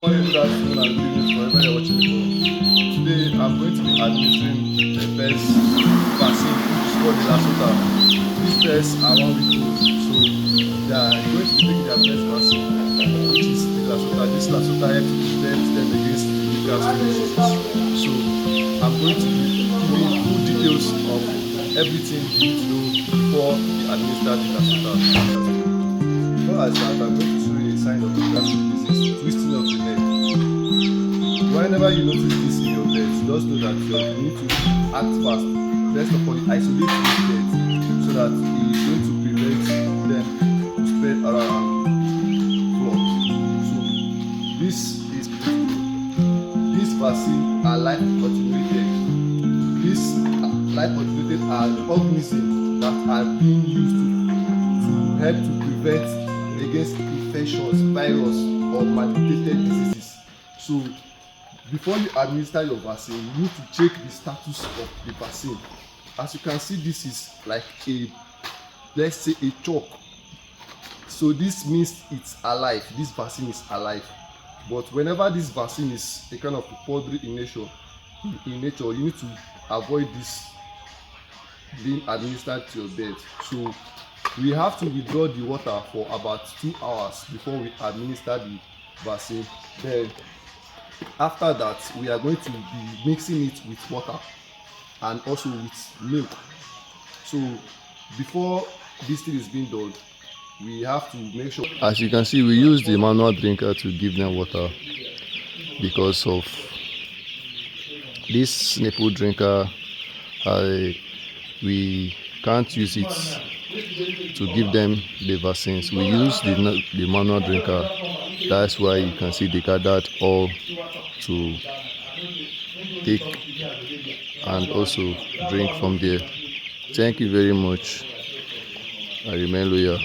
Morning, good afternoon, and good evening, wherever you're watching me from. Today, I'm going to be administering the first vaccine, which is called the Lasota. These birds are 1 week old, so they are going to be taking their first vaccine, which is the Lasota. This Lasota helps to protect them against the Newcastle diseases. So, I'm going to be giving full details of everything you need to know before we administer the Lasota. Before I start, I'm going to show you a sign of Newcastle disease, twisting of the neck. Whenever you notice this in your bed, just know that you need to act fast. First of all, isolate this bed so that it is going to prevent them to spread around floor. So this vaccine are life attenuated. These life attenuated are organisms that are being used to help to prevent against infections, virus, or mutated diseases. So before you administer your vaccine, you need to check the status of the vaccine. As you can see, this is like let's say a chalk. So this means it's alive. This vaccine is alive. But whenever this vaccine is a kind of powdery in nature, you need to avoid this being administered to your bed. So we have to withdraw the water for about 2 hours before we administer the vaccine. Then after that, we are going to be mixing it with water and also with milk. So before this thing is being done, we have to make sure. As you can see, we use the manual drinker to give them water because of this nipple drinker. We can't use it to give them the vaccines. We use the manual drinker. That's why you can see they gathered all to take and also drink from there. Thank you very much. I remain loyal.